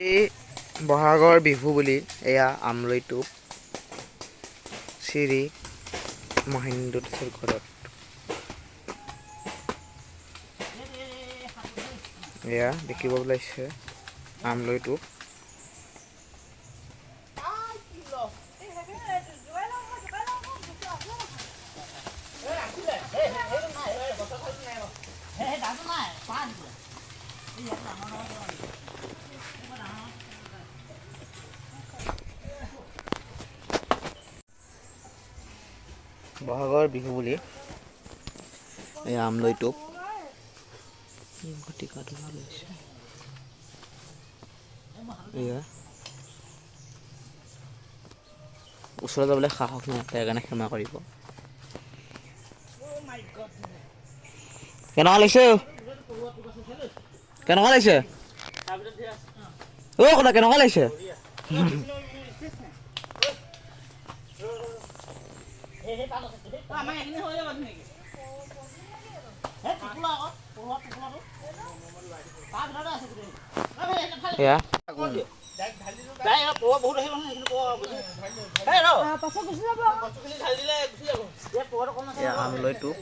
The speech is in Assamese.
এই বহাগৰ বিহু বুলি এয়া আমলৈ টোপ শ্ৰী মহেন্দ্ৰ ঘৰত এয়া দেখিব ওলাইছে আমলৈ টোপ বহাগৰ বিহু বুলি এই আমলৈ টোপ ওচৰত যাবলৈ সাহস নাই তাৰ কাৰণে ক্ষমা কৰিব কেনেকুৱা লাগিছে কেনেকুৱা লাগিছে অ কথা কেনেকুৱা লাগিছে এয়া আমলৈ টোপ